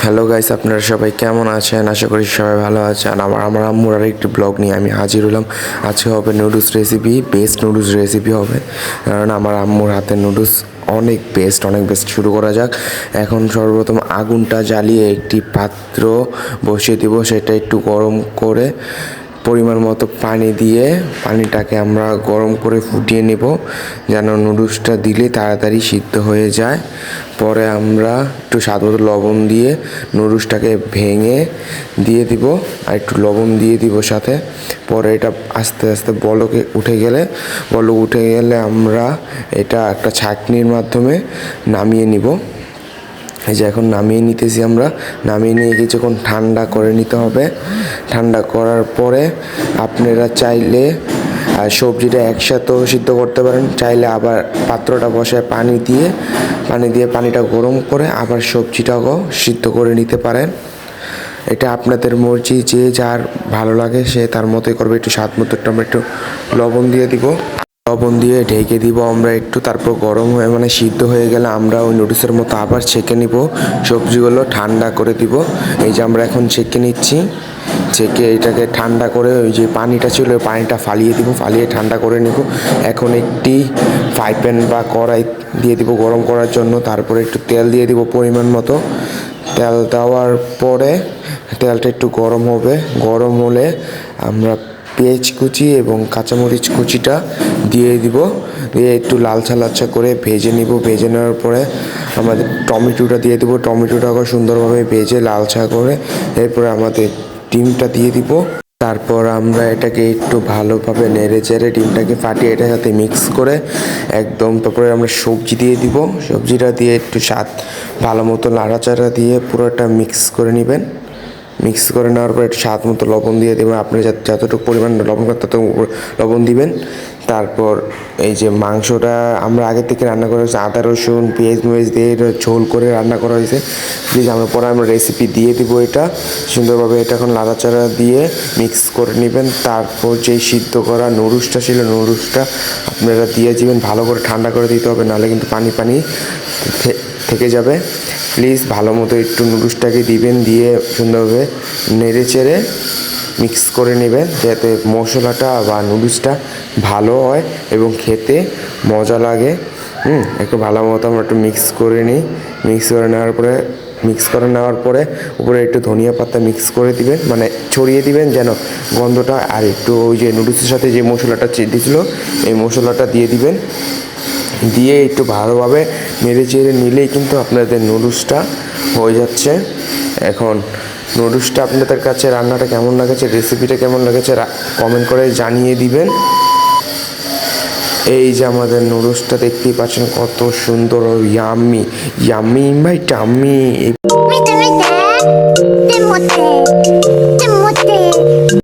Hello guys, আপনারা সবাই কেমন আছেন? আশা করি সবাই ভালো আছেন। আমার আম্মুর আরেকটি ব্লগ নিয়ে আমি হাজির হলাম। আজকে হবে noodles recipe, best noodles recipe হবে, কারণ আমার আম্মুর হাতের নুডলস অনেক বেস্ট। শুরু করা যাক। এখন সর্বপ্রথম আগুনটা জ্বালিয়ে একটি পাত্র বসিয়ে দিব, সেটা একটু গরম করে পরিমাণ মতো পানি দিয়ে পানিটাকে আমরা গরম করে ফুটিয়ে নেব, যেন নুডলসটা দিলে তাড়াতাড়ি সিদ্ধ হয়ে যায়। পরে আমরা একটু স্বাদ মতো লবণ দিয়ে নুডলসটাকে ভেঙে দিয়ে দিব, আর একটু লবণ দিয়ে দিব সাথে। পরে এটা আস্তে আস্তে বলক উঠে গেলে আমরা এটা একটা ছাঁকনির মাধ্যমে নামিয়ে নিব। এই যে এখন নামিয়ে নিতেছি আমরা। নামিয়ে নিয়ে কিছুক্ষণ ঠান্ডা করে নিতে হবে। ঠান্ডা করার পরে আপনারা চাইলে সবজিটা একসাথেও সিদ্ধ করতে পারেন, চাইলে আবার পাত্রটা বসায় পানি দিয়ে পানিটা গরম করে আবার সবজিটাকেও সিদ্ধ করে নিতে পারেন। এটা আপনাদের মর্জি, যে যার ভালো লাগে সে তার মতোই করবে। একটু স্বাদ মতো টমেটো লবণ দিয়ে দিব, লবণ দিয়ে ঢেকে দিব আমরা একটু। তারপর গরম হয়ে সিদ্ধ হয়ে গেলে আমরা ওই নুডলসের মতো আবার ছেঁকে নিব। সবজিগুলো ঠান্ডা করে দিব। এই যে আমরা এখন ছেঁকে নিচ্ছি। ছেঁকে এটাকে ঠান্ডা করে ওই যে পানিটা ছিল ওই পানিটা ফালিয়ে দিব, ফালিয়ে ঠান্ডা করে নেব। এখন একটি ফ্রাই প্যান বা কড়াই দিয়ে দিব গরম করার জন্য। তারপরে একটু তেল দিয়ে দিব পরিমাণ মতো। তেল দেওয়ার পরে তেলটা একটু গরম হবে। গরম হলে আমরা পেঁয়াজ কুচি এবং কাঁচামরিচ কুচিটা দিয়ে দিব, দিয়ে একটু লালচা করে ভেজে নিব। ভেজে নেওয়ার পরে আমাদের টমেটোটা দিয়ে দিব। টমেটোটাকে সুন্দরভাবে ভেজে লালচা করে এরপরে আমাদের ডিমটা দিয়ে দিব। তারপর আমরা এটাকে একটু ভালোভাবে নেড়ে চেড়ে ডিমটাকে ফাটিয়ে এটার সাথে মিক্স করে একদম, তারপরে আমরা সবজি দিয়ে দিব। সবজিটা দিয়ে একটু স্বাদ ভালো মতো নাড়াচাড়া দিয়ে পুরোটা মিক্স করে নেবেন। মিক্স করে নেওয়ার পর একটু স্বাদ মতো লবণ দিয়ে দেবেন। আপনি যতটুকু পরিমাণ লবণ করেন ততটুকু লবণ দিবেন। তারপর এই যে মাংসটা আমরা আগে থেকে রান্না করা হয়েছে, আদা রসুন পেঁয়াজ মরিচ দিয়ে ঝোল করে রান্না করা হয়েছে। প্লিজ আমরা পরে আমরা রেসিপি দিয়ে দিব। এটা সুন্দরভাবে এটা এখন নাড়াচাড়া দিয়ে মিক্স করে নেবেন। তারপর যেই সিদ্ধ করা নুডলসটা ছিল নুডলসটা আপনারা দিয়ে দিবেন। ভালো করে ঠান্ডা করে দিতে হবে, নাহলে কিন্তু পানি থেকে যাবে। প্লিজ ভালো মতো একটু নুডলসটাকে দিবেন, দিয়ে সুন্দরভাবে নেড়ে চেড়ে মিক্স করে নেবেন, যাতে মশলাটা বা নুডলসটা ভালো হয় এবং খেতে মজা লাগে। একটু ভালো মতো আমরা একটু মিক্স করে নিই। মিক্স করে নেওয়ার পরে উপরে একটু ধনিয়া পাতা মিক্স করে দিবেন, ছড়িয়ে দিবেন, যেন গন্ধটা আর একটু ওই যে নুডলসের সাথে যে মশলাটা দিয়েছিল এই মশলাটা দিয়ে দিবেন। দিয়ে একটু ভালোভাবে নেড়ে চেড়ে নিলেই কিন্তু আপনাদের নুডলসটা হয়ে যাচ্ছে। এখন নুডলসটা আপনাদের কাছে রান্নাটা কেমন লাগেছে, রেসিপিটা কেমন লাগেছে কমেন্ট করে জানিয়ে দিবেন। এই যে আমাদের নুডলসটা দেখতেই পাচ্ছেন কত সুন্দর, ইয়াম্মি ইয়াম্মি ভাই টাম্মি। এই